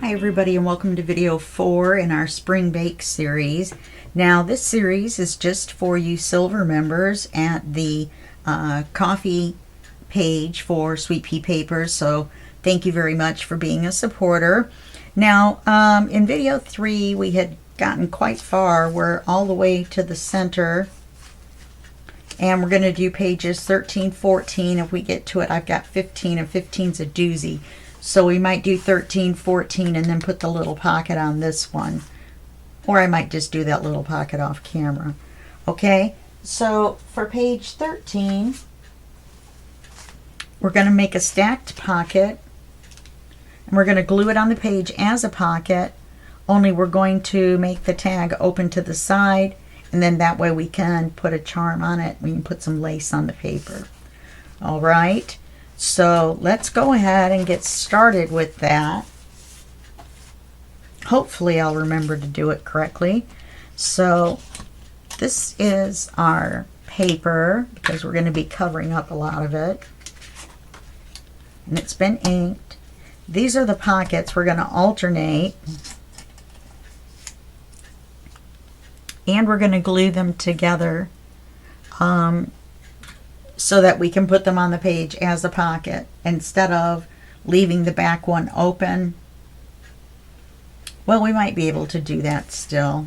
Hi everybody, and welcome to video 4 in our spring bake series. Now this series is just for you silver members at the coffee page for Sweet Pea Papers, so thank you very much for being a supporter. Now in video 3 we had gotten quite far. We're all the way to the center and we're going to do pages 13, 14 if we get to it. I've got 15 and 15's a doozy. So we might do 13, 14 and then put the little pocket on this one. Or I might just do that little pocket off camera. Okay, so for page 13, we're going to make a stacked pocket. And we're going to glue it on the page as a pocket. Only we're going to make the tag open to the side. And then that way we can put a charm on it. We can put some lace on the paper. All right. So let's go ahead and get started with that. Hopefully I'll remember to do it correctly. So this is our paper because we're going to be covering up a lot of it. And it's been inked. These are the pockets. We're going to alternate. And we're going to glue them together so that we can put them on the page as a pocket instead of leaving the back one open. Well, we might be able to do that still.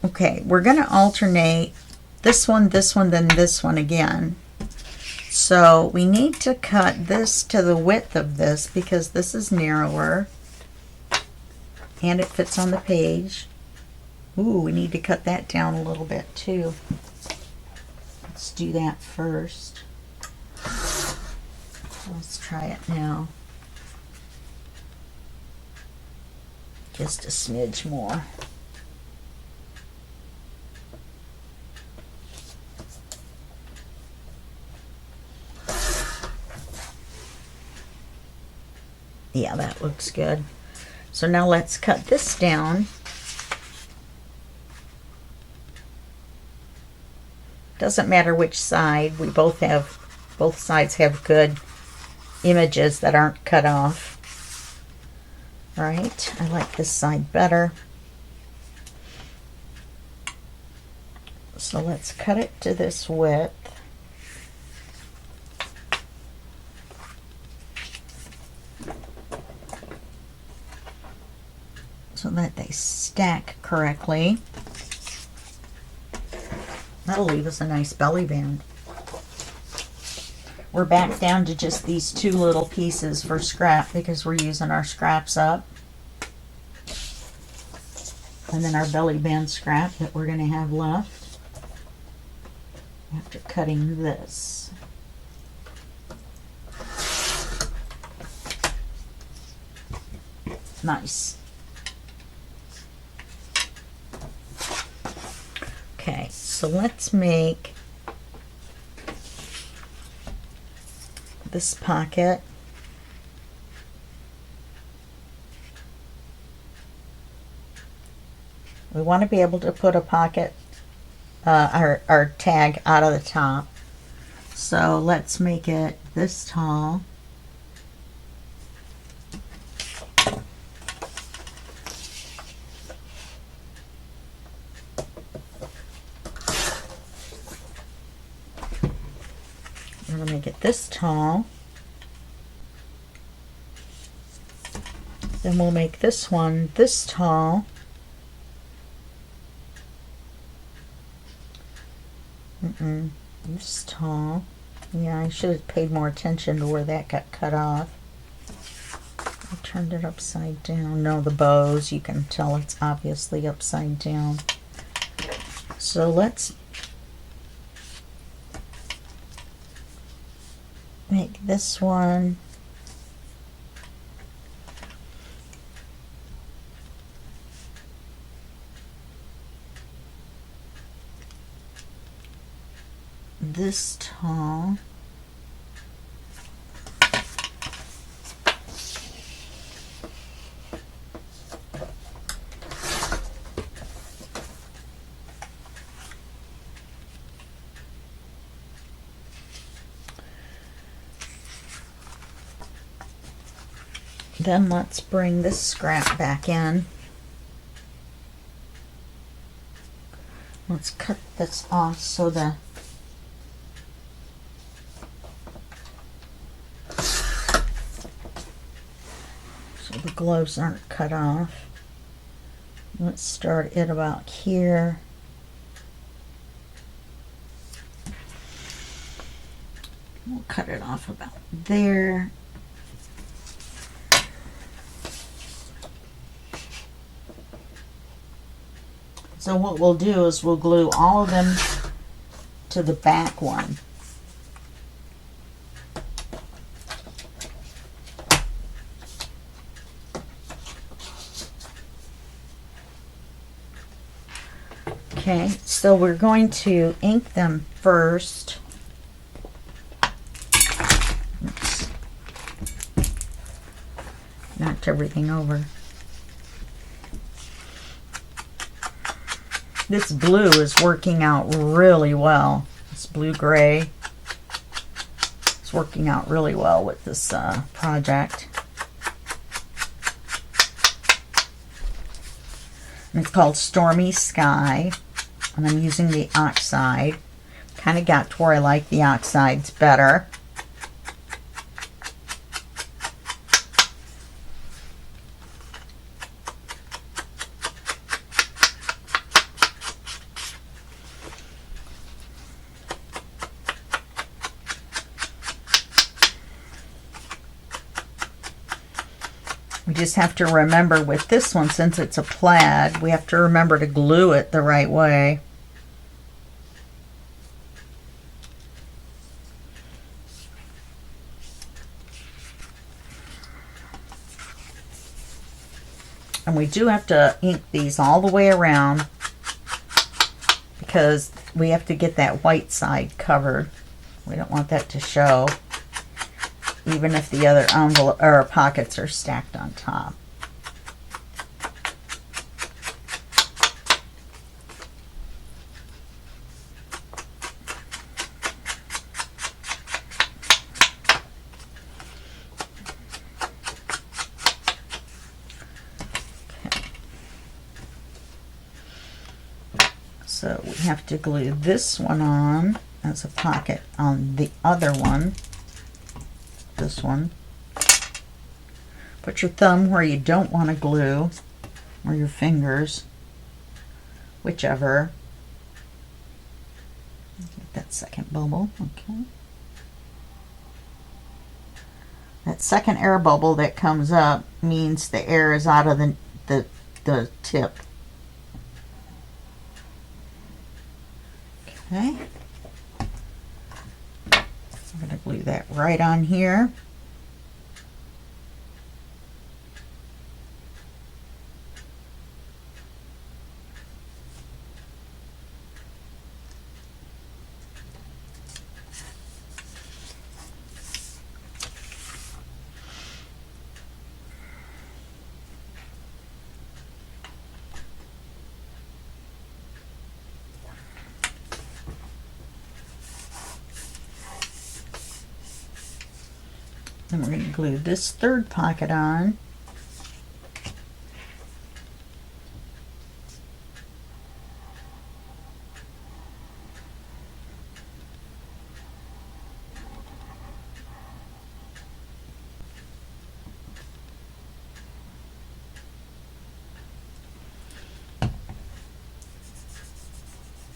Okay, we're going to alternate this one, then this one again. So we need to cut this to the width of this because this is narrower. And it fits on the page. Ooh, we need to cut that down a little bit too. Let's do that first. Let's try it now. Just a smidge more. Yeah, that looks good. So now let's cut this down. Doesn't matter which side. We both sides have good images that aren't cut off. Right? I like this side better. So let's cut it to this width. So that they stack correctly. That'll leave us a nice belly band. We're back down to just these two little pieces for scrap because we're using our scraps up. And then our belly band scrap that we're going to have left after cutting this. Nice. Okay, so let's make this pocket. We want to be able to put a pocket, our tag out of the top. So let's make it this tall. I'm going to make it this tall. Then we'll make this one this tall. This tall. Yeah, I should have paid more attention to where that got cut off. I turned it upside down. No, the bows, you can tell it's obviously upside down. So let's make this one this tall. Then let's bring this scrap back in. Let's cut this off so the gloves aren't cut off. Let's start it about here. We'll cut it off about there. So what we'll do is we'll glue all of them to the back one. Okay, so we're going to ink them first. Oops. Knocked everything over. This blue is working out really well. This blue-gray. It's working out really well with this project. And it's called Stormy Sky. And I'm using the oxide. Kind of got to where I like the oxides better. We just have to remember with this one, since it's a plaid, we have to remember to glue it the right way. And we do have to ink these all the way around because we have to get that white side covered. We don't want that to show, even if the other envelope or pockets are stacked on top. So we have to glue this one on as a pocket on the other one. This one. Put your thumb where you don't want to glue, or your fingers, whichever. Get that second bubble, okay. That second air bubble that comes up means the air is out of the tip. Okay. I'm going to glue that right on here. Then we're going to glue this third pocket on.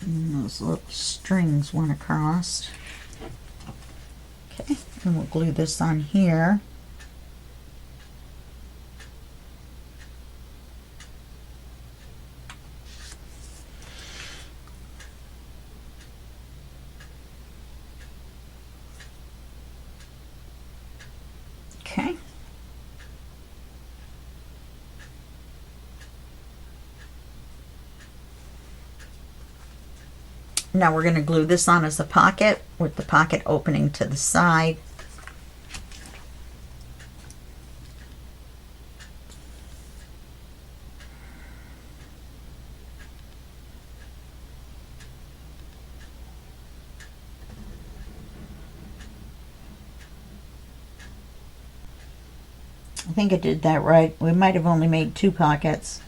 And those little strings went across. Okay, and we'll glue this on here. Okay. Now we're going to glue this on as a pocket with the pocket opening to the side. I think I did that right. We might have only made 2 pockets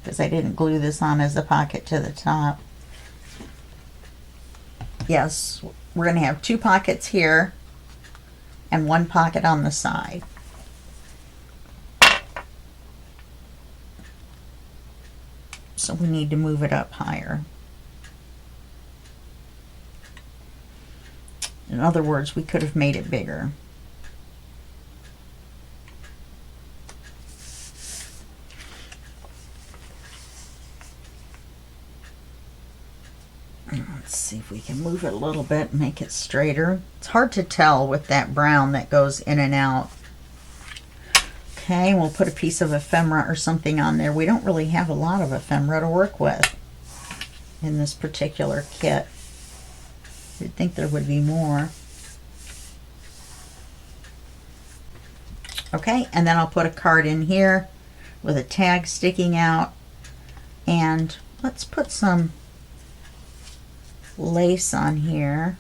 because I didn't glue this on as a pocket to the top. Yes, we're going to have 2 pockets here and 1 pocket on the side. So we need to move it up higher. In other words, we could have made it bigger. Let's see if we can move it a little bit and make it straighter. It's hard to tell with that brown that goes in and out. Okay, we'll put a piece of ephemera or something on there. We don't really have a lot of ephemera to work with in this particular kit. You'd think there would be more. Okay, and then I'll put a card in here with a tag sticking out. And let's put some lace on here.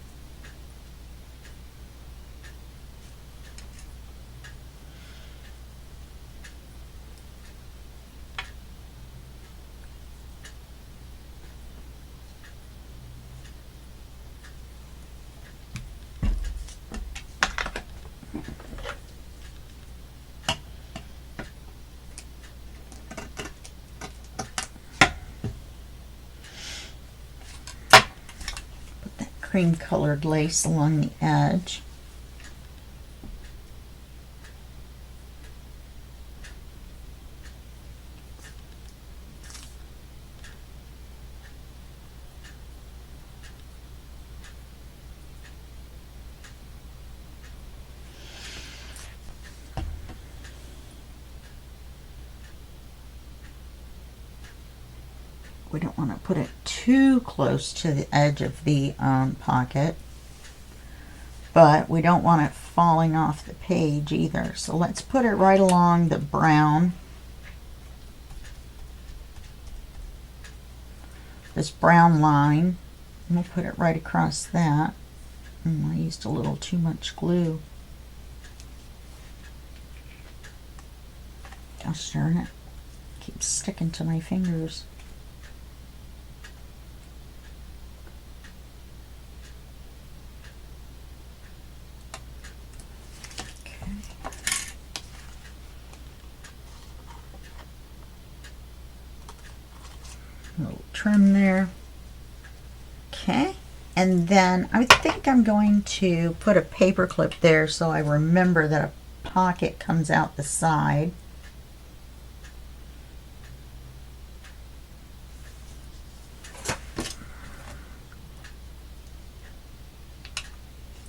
Cream colored lace along the edge. We don't want to put it too close to the edge of the pocket, but we don't want it falling off the page either. So let's put it right along the brown, this brown line. And we'll put it right across that. I used a little too much glue. Gosh darn it, keeps sticking to my fingers. Little trim there. Okay, and then I think I'm going to put a paper clip there so I remember that a pocket comes out the side.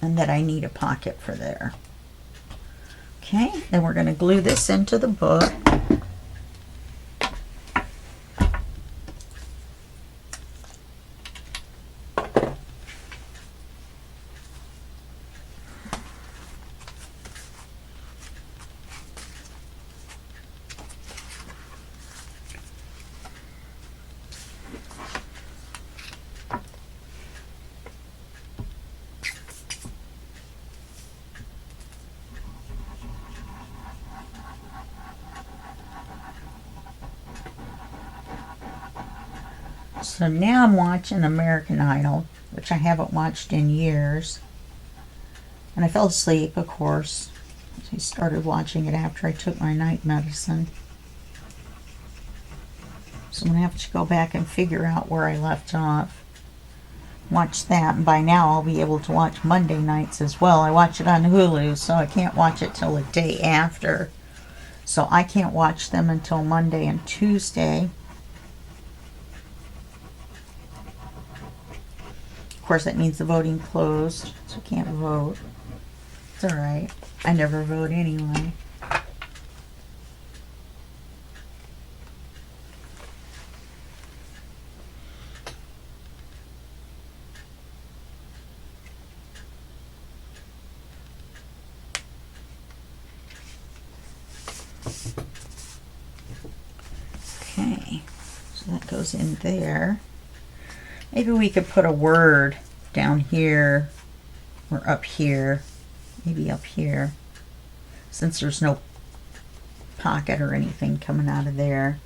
And that I need a pocket for there. Okay, then we're going to glue this into the book. So now I'm watching American Idol, which I haven't watched in years. And I fell asleep, of course. I started watching it after I took my night medicine. So I'm going to have to go back and figure out where I left off. Watch that, and by now I'll be able to watch Monday nights as well. I watch it on Hulu, so I can't watch it till the day after. So I can't watch them until Monday and Tuesday. Of course, that means the voting closed, so I can't vote. It's alright. I never vote anyway. Okay, so that goes in there. Maybe we could put a word down here or up here. Maybe up here, since there's no pocket or anything coming out of there.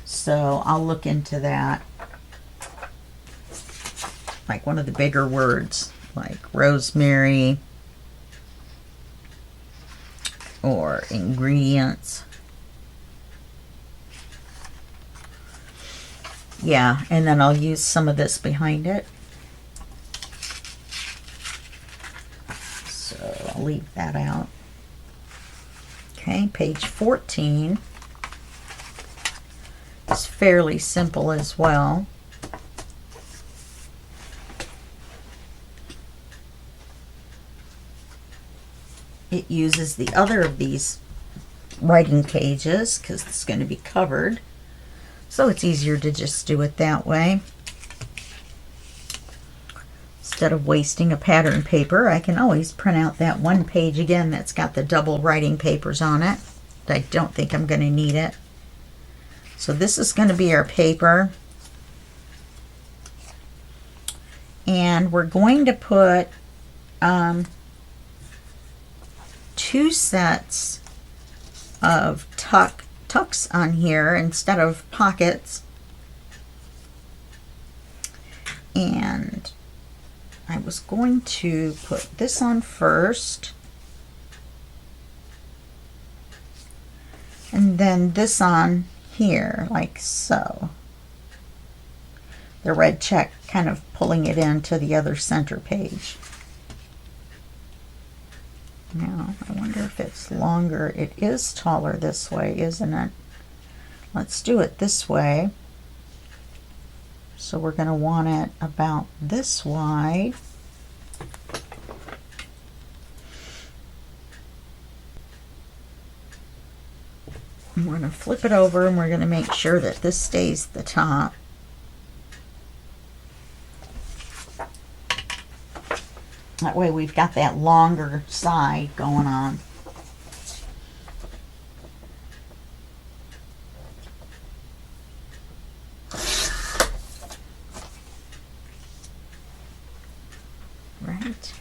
So I'll look into that. Like one of the bigger words, like rosemary or ingredients. Yeah, and then I'll use some of this behind it. So I'll leave that out. Okay, page 14 is fairly simple as well. It uses the other of these writing pages because it's going to be covered. So it's easier to just do it that way. Instead of wasting a pattern paper, I can always print out that one page again that's got the double writing papers on it. I don't think I'm going to need it. So this is going to be our paper. And we're going to put 2 sets of tucks on here instead of pockets. And I was going to put this on first, and then this on here, like so. The red check kind of pulling it into the other center page. Now, I wonder if it's longer. It is taller this way, isn't it? Let's do it this way. So we're going to want it about this wide. And we're going to flip it over and we're going to make sure that this stays the top. That way we've got that longer side going on. Right.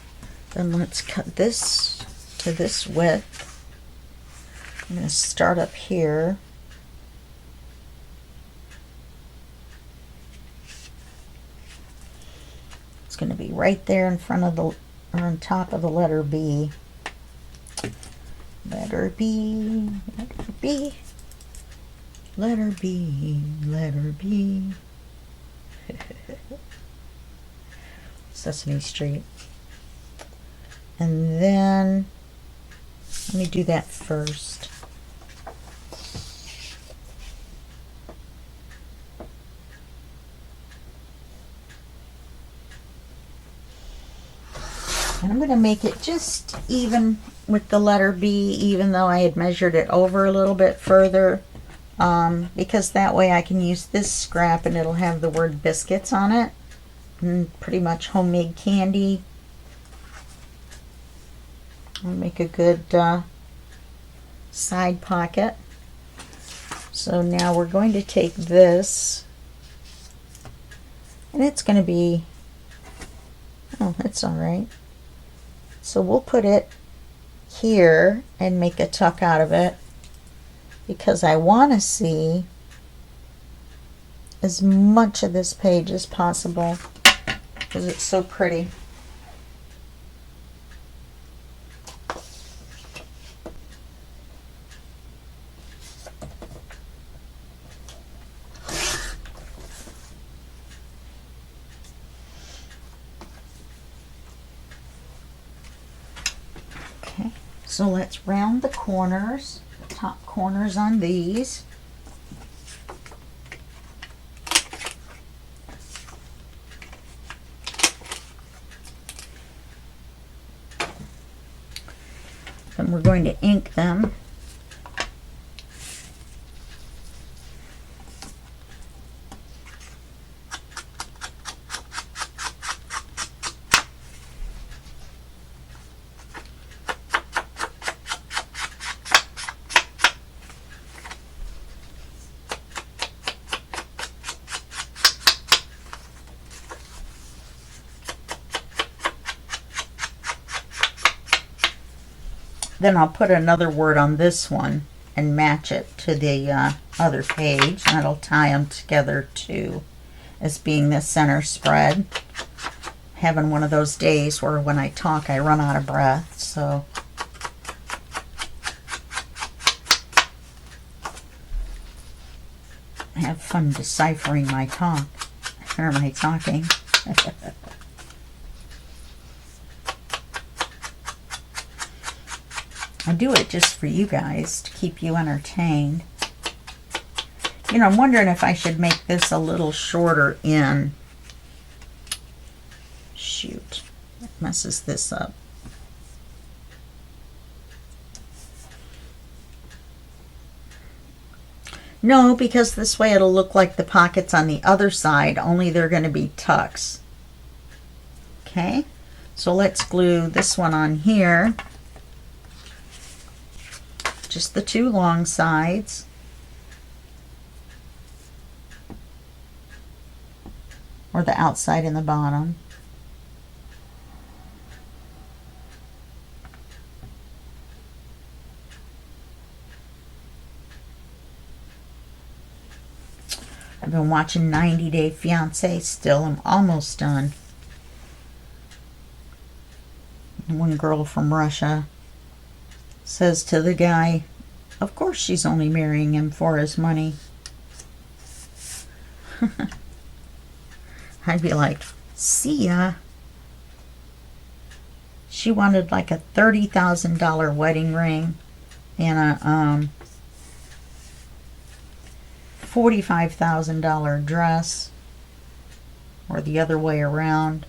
Then let's cut this to this width. I'm going to start up here. It's going to be right there in front of the, or on top of the letter B. Letter B, letter B, letter B, letter B. Sesame Street. And then, let me do that first. And I'm going to make it just even with the letter B, even though I had measured it over a little bit further, because that way I can use this scrap and it'll have the word biscuits on it. And pretty much homemade candy. I'll make a good side pocket. So now we're going to take this, and it's going to be, oh, that's all right. So we'll put it here and make a tuck out of it because I want to see as much of this page as possible because it's so pretty. Okay, so let's round the corners, the top corners on these. And we're going to ink them. Then I'll put another word on this one and match it to the other page. That'll tie them together too, as being the center spread. Having one of those days where when I talk I run out of breath, so I have fun deciphering my talk, or my talking. I do it just for you guys, to keep you entertained. You know, I'm wondering if I should make this a little shorter in. Shoot, it messes this up. No, because this way it'll look like the pockets on the other side, only they're going to be tucks. Okay, so let's glue this one on here. Just the two long sides. Or the outside and the bottom. I've been watching 90 Day Fiancé still. I'm almost done. One girl from Russia says to the guy, of course she's only marrying him for his money. I'd be like, see ya. She wanted like a $30,000 wedding ring and a $45,000 dress, or the other way around.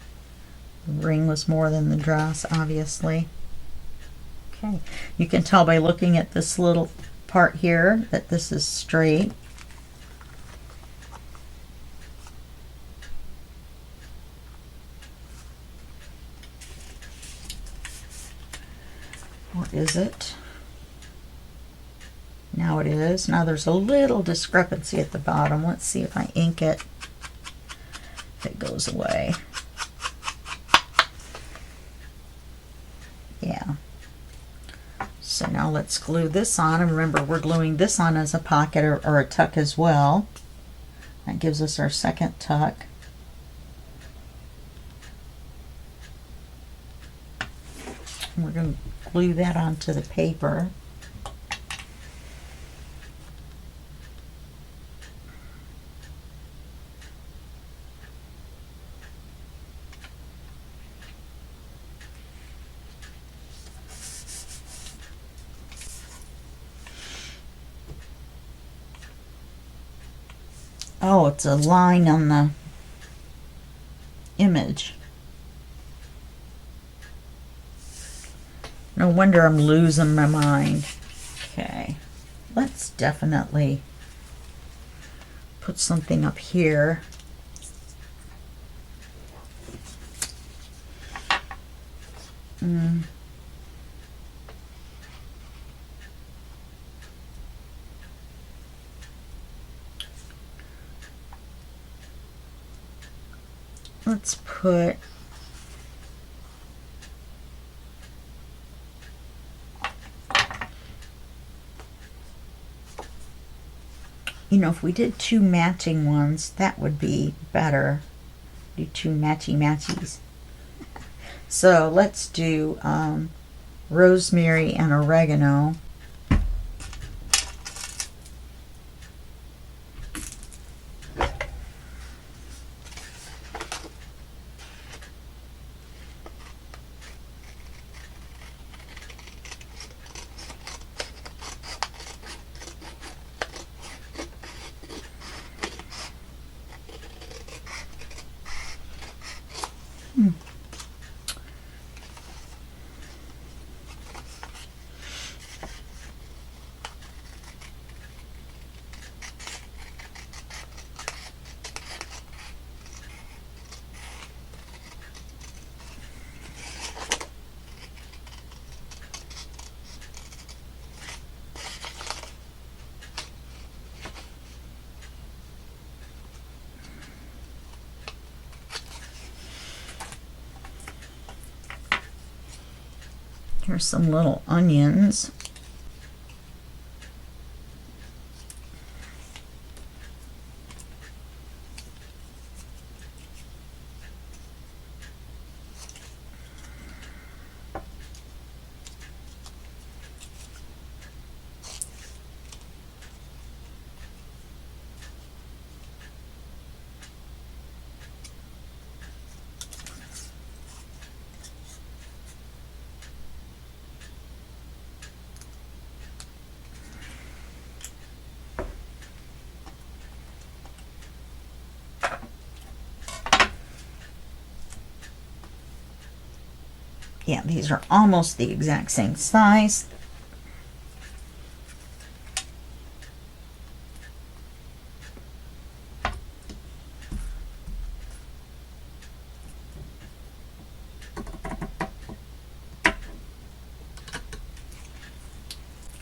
The ring was more than the dress, obviously. Okay, you can tell by looking at this little part here that this is straight. Or is it? Now it is. Now there's a little discrepancy at the bottom. Let's see if I ink it. If it goes away. Yeah. So now let's glue this on. And remember, we're gluing this on as a pocket or a tuck as well. That gives us our second tuck. And we're going to glue that onto the paper. Oh, it's a line on the image. No wonder I'm losing my mind. Okay, let's definitely put something up here. Let's put if we did two matching ones, that would be better. Do two matchy-matchies. So let's do rosemary and oregano. Here's some little onions. Yeah, these are almost the exact same size.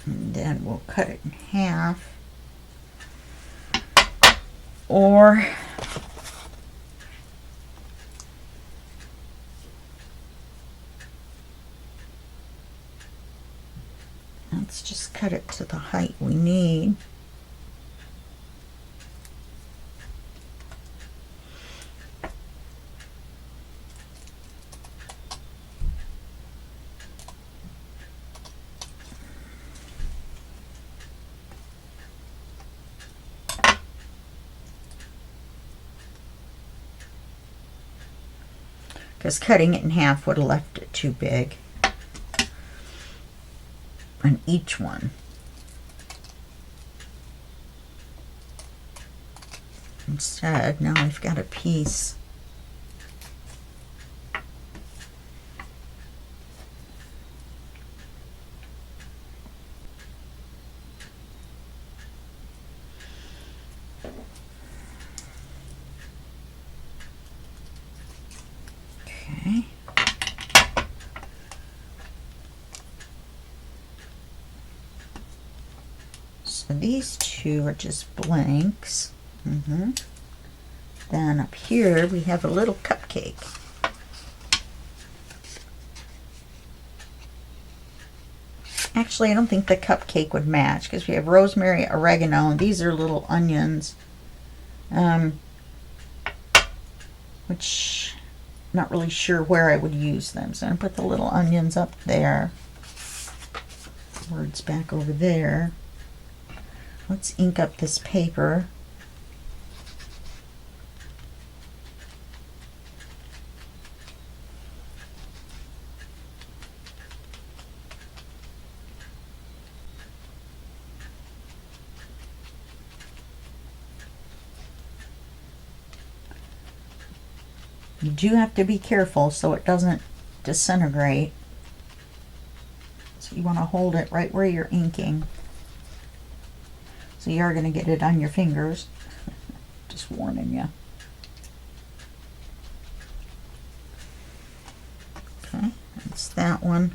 And then we'll cut it in half. Or let's just cut it to the height we need. Because cutting it in half would have left it too big on each one. Instead, now I've got a piece. Okay. So these two are just blanks. Then up here we have a little cupcake. Actually, I don't think the cupcake would match because we have rosemary, oregano, and these are little onions. Which I'm not really sure where I would use them. So I'm going to put the little onions up there. Words back over there. Let's ink up this paper. You do have to be careful so it doesn't disintegrate. So you want to hold it right where you're inking. So you are going to get it on your fingers. Just warning you. Okay, that's that one.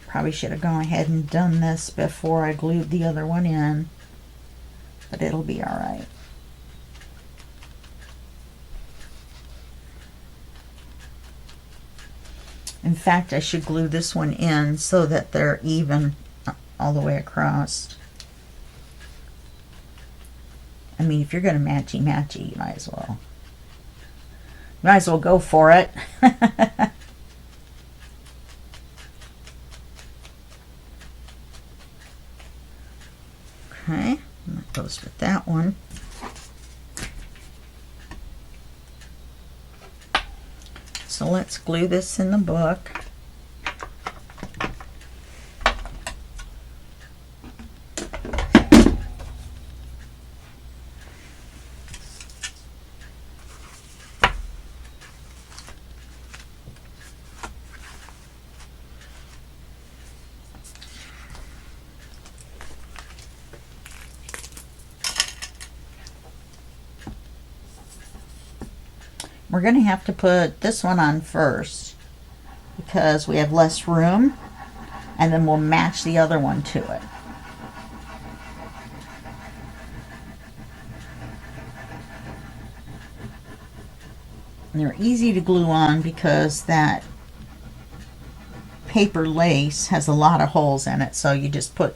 Probably should have gone ahead and done this before I glued the other one in, but it'll be all right. In fact, I should glue this one in so that they're even all the way across. I mean, if you're going to matchy-matchy, you might as well go for it. Okay, and that goes with that one. So let's glue this in the book. We're going to have to put this one on first because we have less room, and then we'll match the other one to it. And they're easy to glue on because that paper lace has a lot of holes in it, so you just put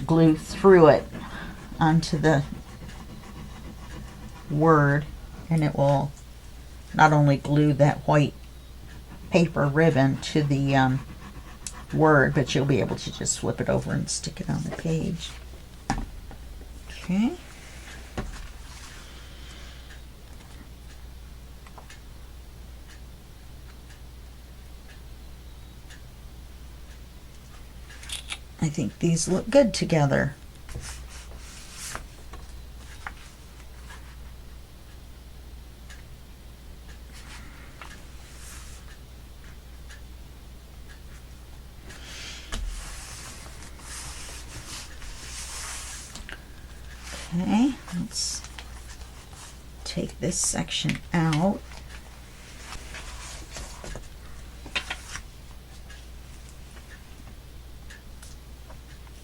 glue through it onto the word, and it will not only glue that white paper ribbon to the word, but you'll be able to just flip it over and stick it on the page. Okay. I think these look good together. Okay, let's take this section out.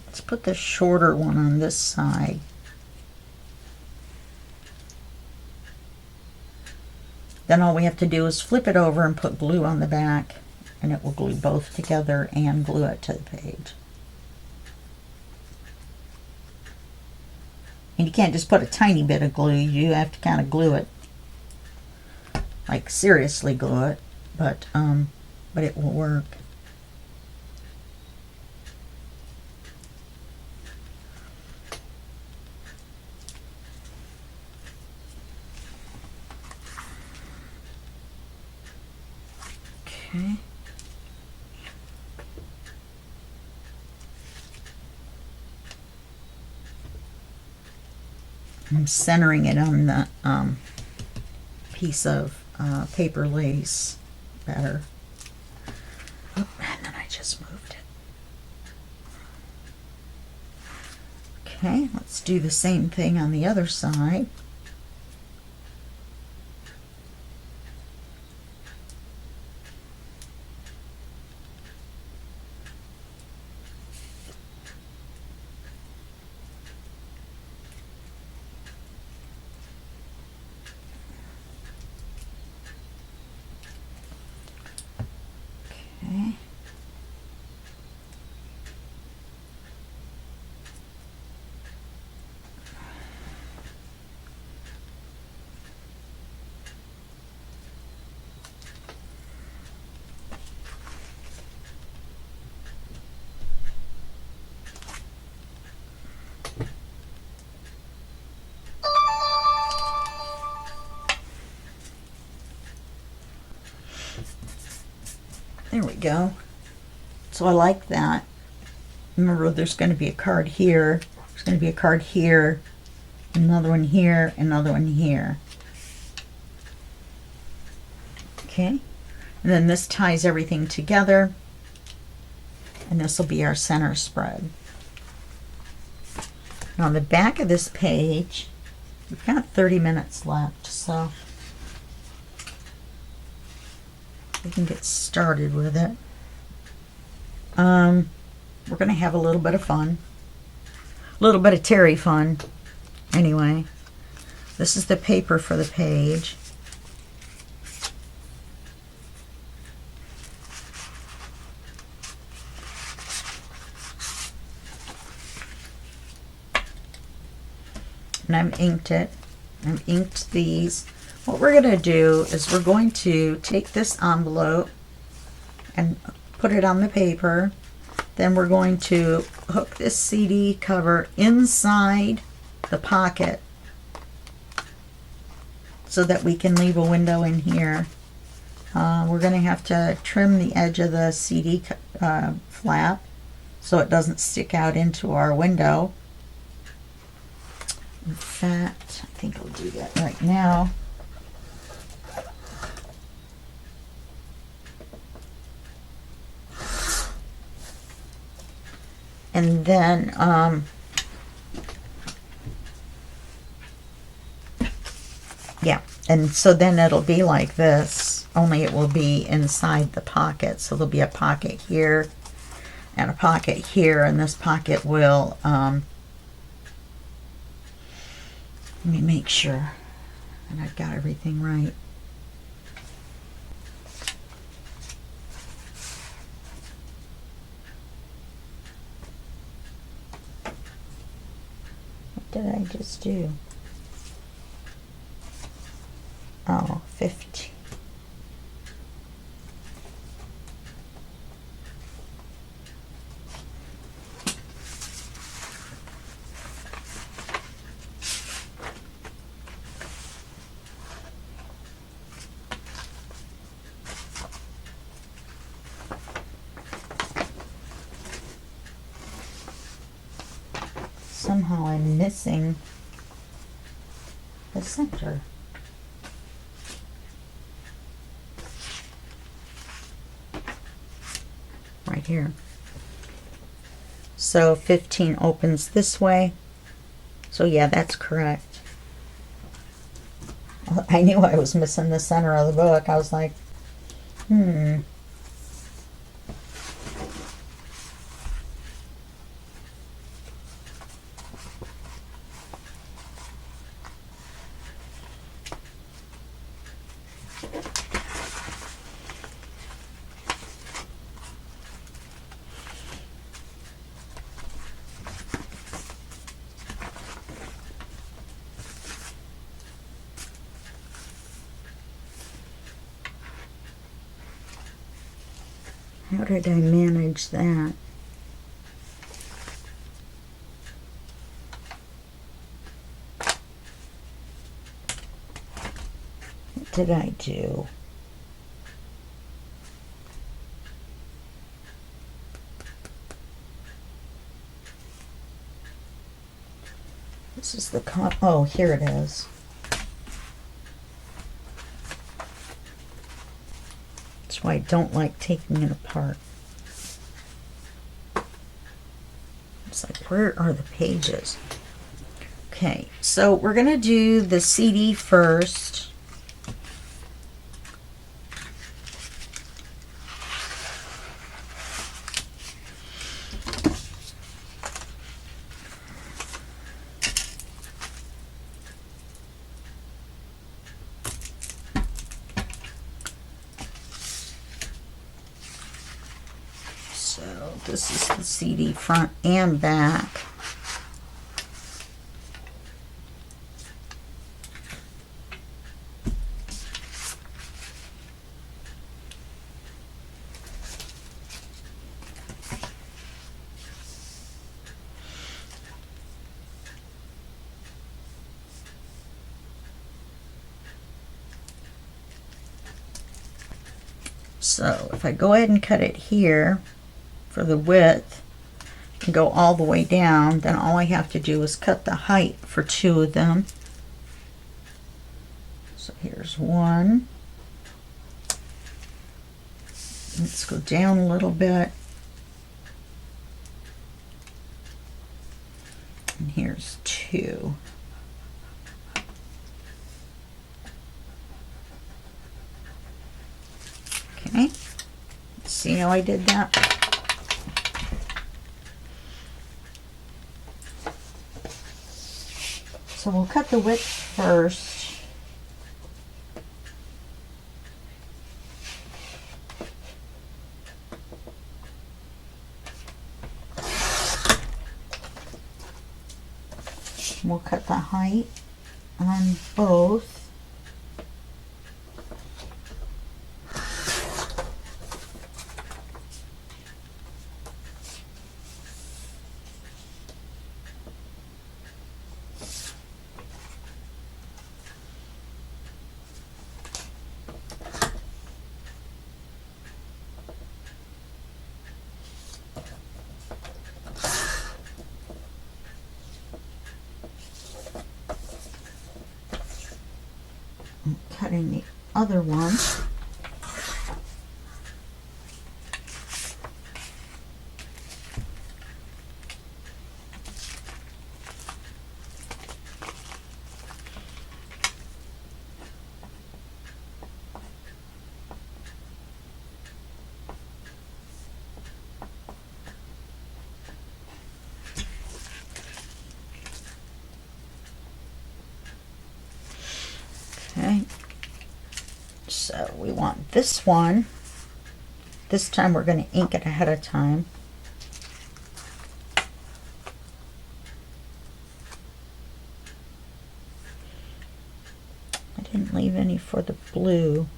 Let's put the shorter one on this side. Then all we have to do is flip it over and put glue on the back, and it will glue both together and glue it to the page. And you can't just put a tiny bit of glue, you have to kind of glue it. Like seriously glue it, but it will work. Okay. I'm centering it on the piece of paper lace better. Oh, and then I just moved it. Okay, let's do the same thing on the other side. Okay. There we go. So I like that. Remember, there's going to be a card here. There's going to be a card here, another one here, another one here. Okay. And then this ties everything together. And this will be our center spread. Now on the back of this page, we've got 30 minutes left, so we can get started with it. We're going to have a little bit of fun. A little bit of Terry fun. Anyway, this is the paper for the page. And I've inked it. I've inked these. What we're going to do is we're going to take this envelope and put it on the paper. Then we're going to hook this CD cover inside the pocket so that we can leave a window in here. We're going to have to trim the edge of the CD flap so it doesn't stick out into our window. In fact, I think I'll do that right now. And then yeah, and so then it'll be like this, only it will be inside the pocket. So there'll be a pocket here and a pocket here, and this pocket will let me make sure that I've got everything right. What did I just do? Oh, 15. Somehow I'm missing the center. Right here. So 15 opens this way. So So yeah, that's correct. I knew I was missing the center of the book. I was like, how did I manage that? What did I do? This is the oh, here it is. That's why I don't like taking it apart. It's like, where are the pages? Okay, so we're going to do the CD first. So this is the CD front and back. So if I go ahead and cut it here for the width and go all the way down, then all I have to do is cut the height for 2 of them. So here's one. Let's go down a little bit. And here's 2. Okay, see how I did that? So we'll cut the width first. We'll cut the height on both. Cutting the other one. Okay. So we want this one. This time we're going to ink it ahead of time. I didn't leave any for the blue.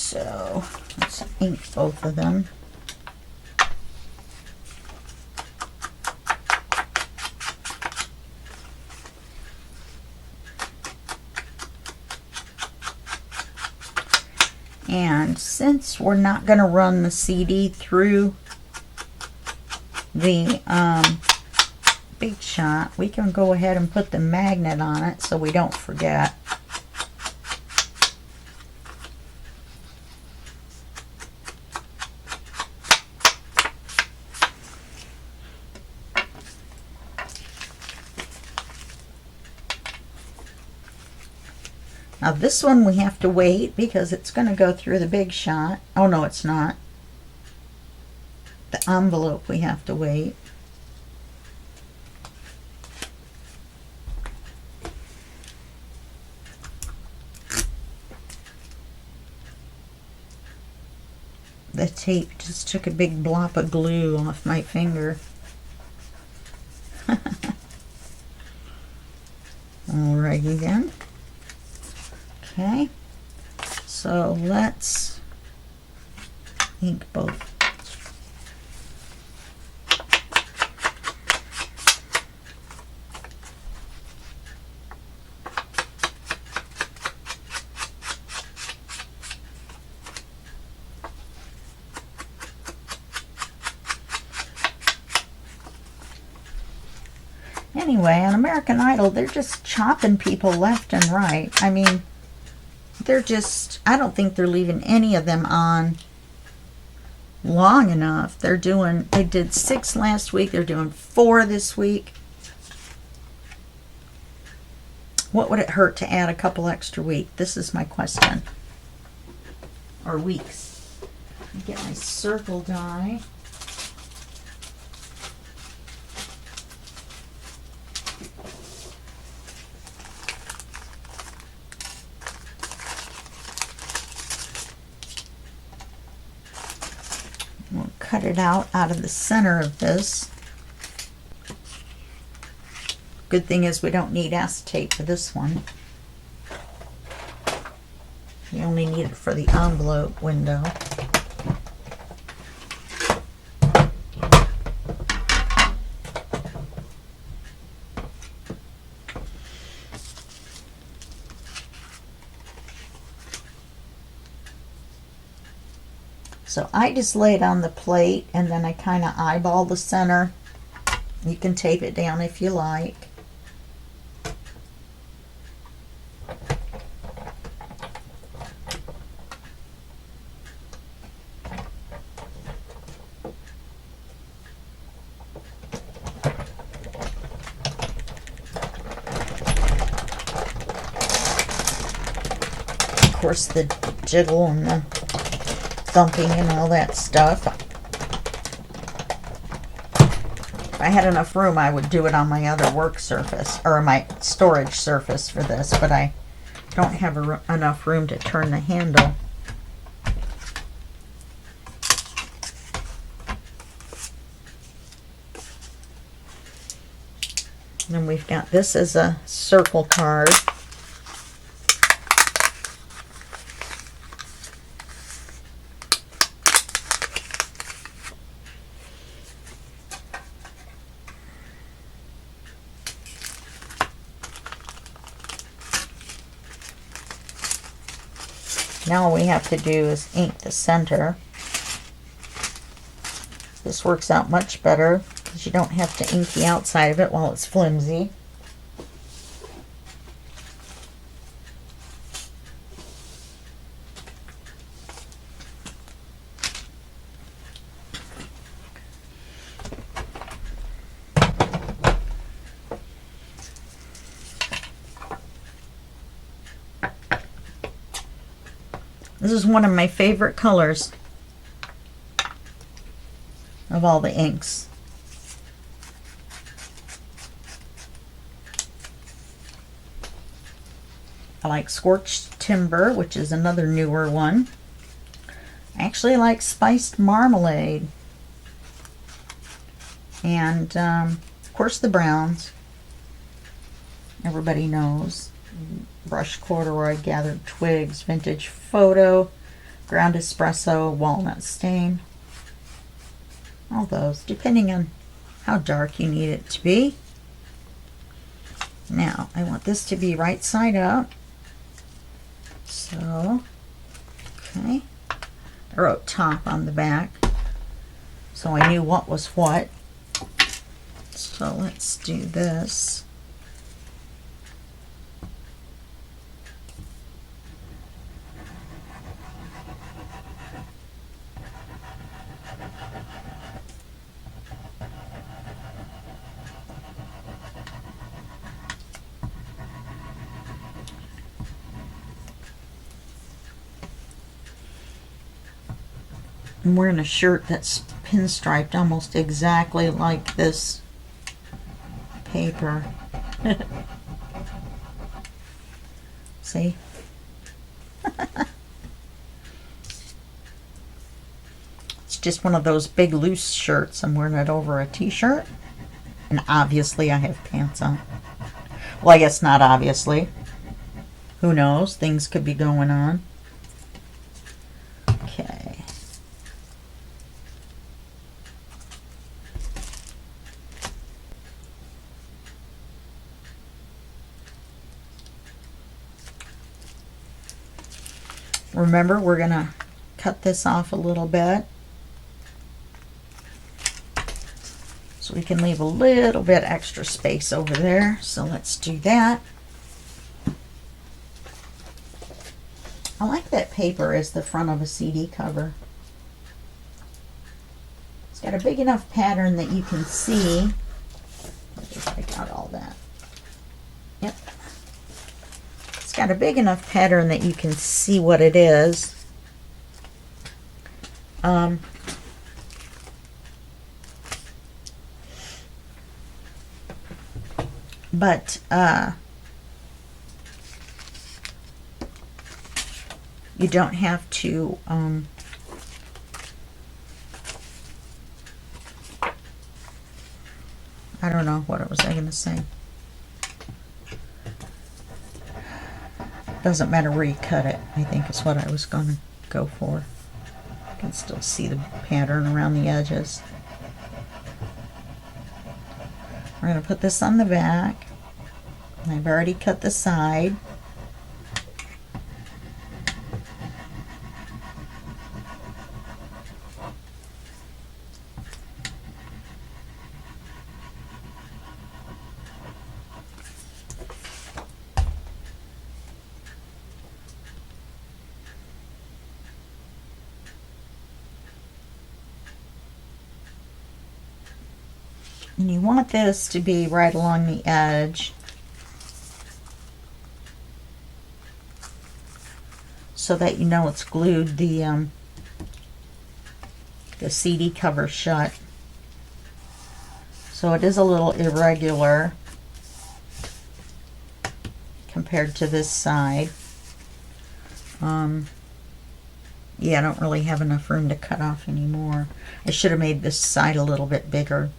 So let's ink both of them. And since we're not going to run the CD through the Big Shot, we can go ahead and put the magnet on it so we don't forget. Now this one we have to wait because it's going to go through the Big Shot. Oh no, it's not. The envelope we have to wait. The tape just took a big blob of glue off my finger. Alrighty then. Okay, so let's ink both. Anyway, on American Idol, they're just chopping people left and right. I mean, they're just, I don't think they're leaving any of them on long enough. They did 6 last week. They're doing 4 this week. What would it hurt to add a couple extra weeks? This is my question. Or weeks. Get my circle die. We'll cut it out of the center of this. Good thing is we don't need acetate for this one. We only need it for the envelope window. So I just lay it on the plate and then I kind of eyeball the center. You can tape it down if you like. Of course, the jiggle and the thumping and all that stuff. If I had enough room, I would do it on my other work surface, or my storage surface for this, but I don't have enough room to turn the handle. And then we've got this as a circle card. Now all we have to do is ink the center. This works out much better because you don't have to ink the outside of it while it's flimsy. This is one of my favorite colors of all the inks. I like Scorched Timber, which is another newer one. I actually like Spiced Marmalade. And, of course, the browns. Everybody knows. Brush Corduroy, Gathered Twigs, Vintage Photo, ground espresso, walnut stain. All those, depending on how dark you need it to be. Now, I want this to be right side up. So, okay. I wrote top on the back, so I knew what was what. So let's do this. I'm wearing a shirt that's pinstriped almost exactly like this paper. See? It's just one of those big loose shirts. I'm wearing it over a t-shirt. And obviously I have pants on. Well, I guess not obviously. Who knows? Things could be going on. Okay. Remember, we're going to cut this off a little bit so we can leave a little bit extra space over there. So let's do that. I like that paper as the front of a CD cover. It's got a big enough pattern that you can see. Let me take out all that. Yep. It's got a big enough pattern that you can see what it is. But you don't have to I don't know, what was I going to say? Doesn't matter where you cut it, I think is what I was going to go for. You can still see the pattern around the edges. We're going to put this on the back. I've already cut the side. And you want this to be right along the edge so that you know it's glued the CD cover shut. So it is a little irregular compared to this side. Yeah, I don't really have enough room to cut off anymore. I should have made this side a little bit bigger.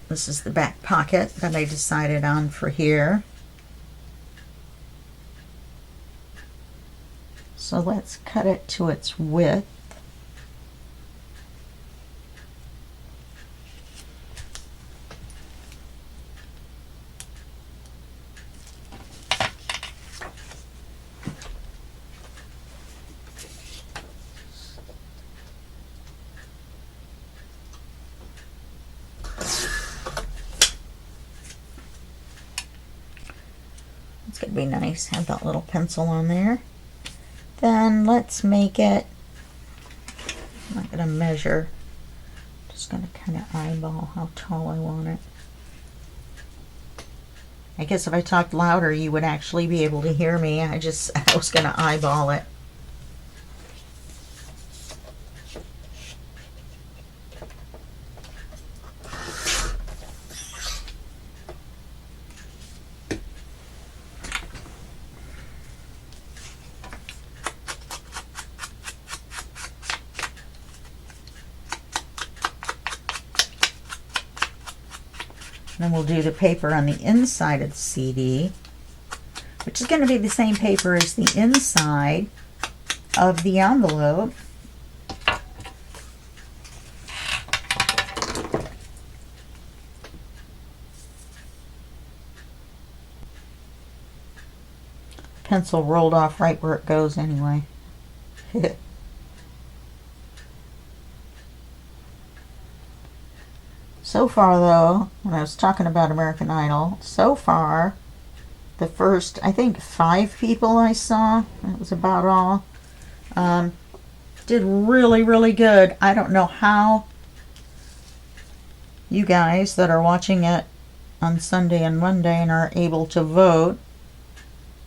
This is the back pocket that I decided on for here. So let's cut it to its width. It's going to be nice, have that little pencil on there. Then let's make it, I'm not going to measure, just going to kind of eyeball how tall I want it. I guess if I talked louder you would actually be able to hear me. I was going to eyeball it. Then we'll do the paper on the inside of the CD, which is going to be the same paper as the inside of the envelope. Pencil rolled off right where it goes anyway. So far though, when I was talking about American Idol, so far the first, I think 5 people I saw, that was about all, did really, really good. I don't know how you guys that are watching it on Sunday and Monday and are able to vote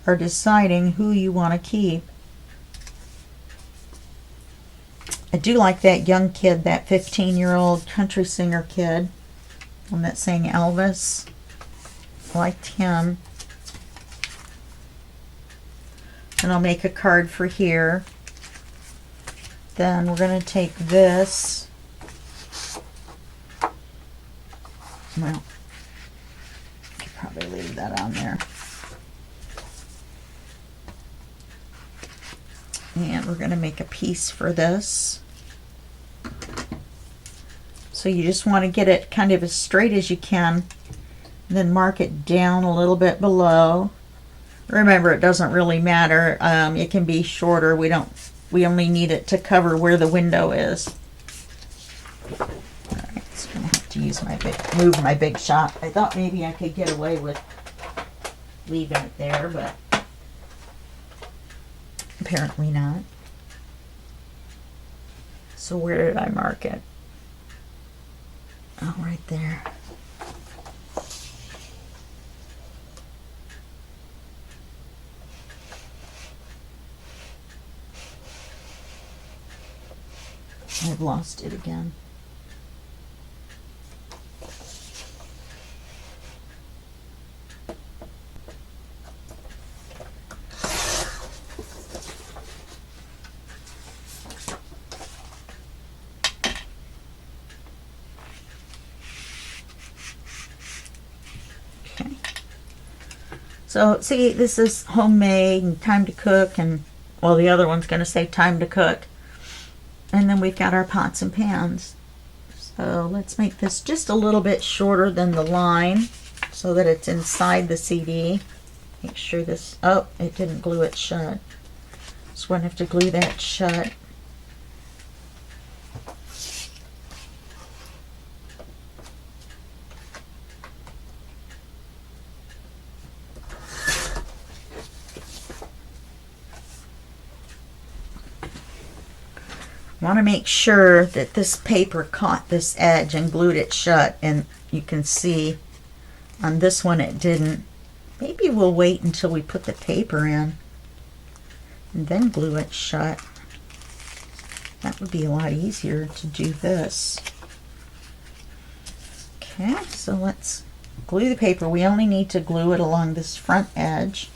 are deciding who you want to keep. I do like that young kid, that 15-year-old country singer kid, one that sang Elvis. I liked him. And I'll make a card for here. Then we're going to take this. Well, I could probably leave that on there. And we're going to make a piece for this. So you just want to get it kind of as straight as you can, and then mark it down a little bit below. Remember, it doesn't really matter. It can be shorter. We only need it to cover where the window is. All right, so I'm gonna have to use move my big shot. I thought maybe I could get away with leaving it there, but apparently not. So where did I mark it? Oh, right there. I've lost it again. Okay. So see, this is homemade and time to cook, and well, the other one's going to say time to cook. And then we've got our pots and pans. So let's make this just a little bit shorter than the line so that it's inside the CD. Make sure this, oh, it didn't glue it shut. So we're going to have to glue that shut. Want to make sure that this paper caught this edge and glued it shut, and you can see on this one it didn't. Maybe we'll wait until we put the paper in and then glue it shut. That would be a lot easier to do this. Okay, so let's glue the paper. We only need to glue it along this front edge.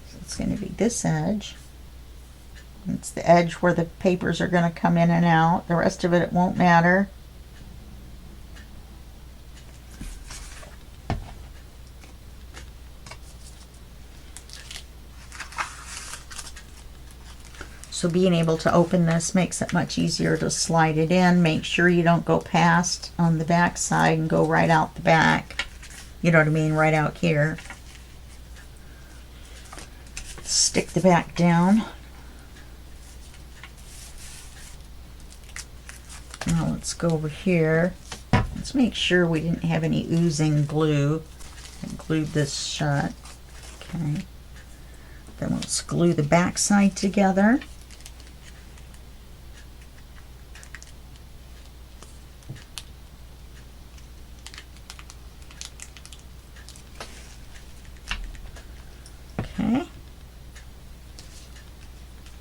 So it's going to be this edge. It's the edge where the papers are going to come in and out. The rest of it won't matter. So being able to open this makes it much easier to slide it in. Make sure you don't go past on the back side and go right out the back. You know what I mean? Right out here. Stick the back down. Now let's go over here. Let's make sure we didn't have any oozing glue. And glued this shut. Okay. Then let's glue the back side together. Okay. And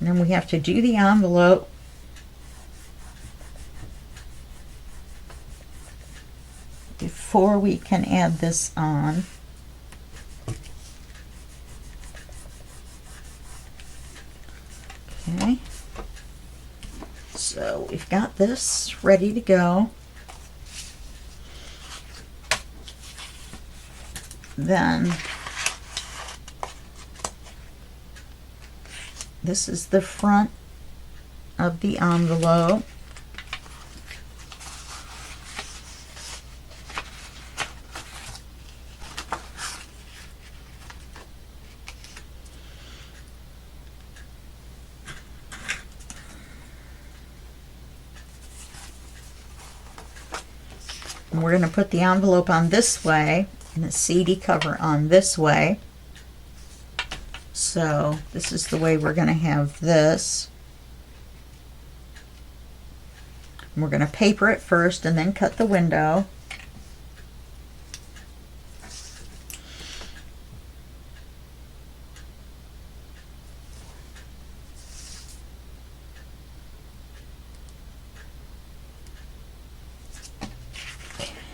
then we have to do the envelope. Before we can add this on. Okay, so we've got this ready to go. then this is the front of the envelope. And we're going to put the envelope on this way and the CD cover on this way. So this is the way we're going to have this. And we're going to paper it first and then cut the window.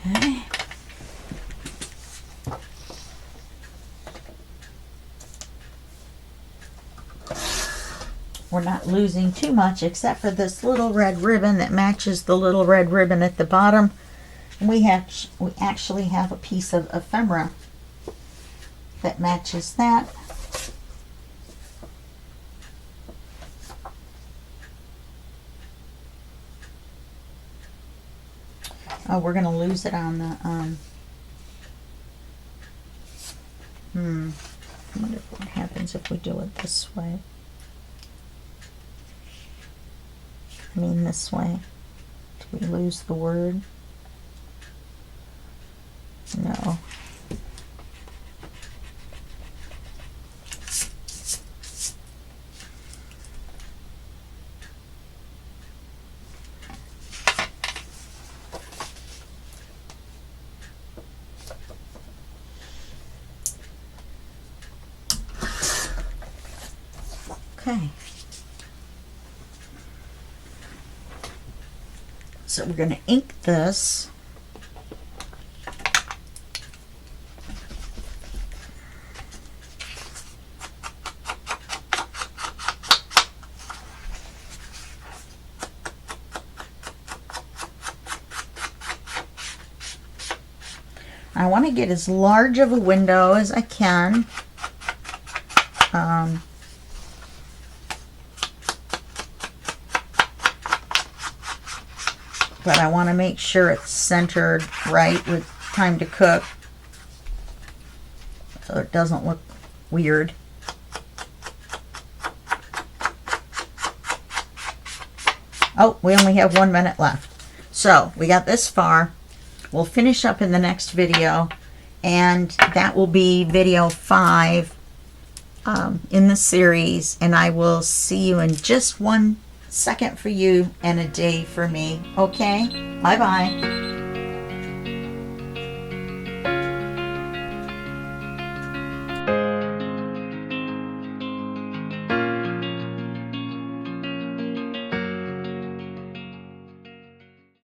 Okay. We're not losing too much except for this little red ribbon that matches the little red ribbon at the bottom. And we actually have a piece of ephemera that matches that. Oh, we're going to lose it on the I wonder what happens if we do it this way. I mean this way. Do we lose the word? No. Okay. So we're going to ink this. I want to get as large of a window as I can. But I want to make sure it's centered right with time to cook so it doesn't look weird. Oh, we only have 1 minute left. So we got this far. We'll finish up in the next video, and that will be video 5 in the series, and I will see you in just 1 second for you and a day for me. Okay? Bye-bye.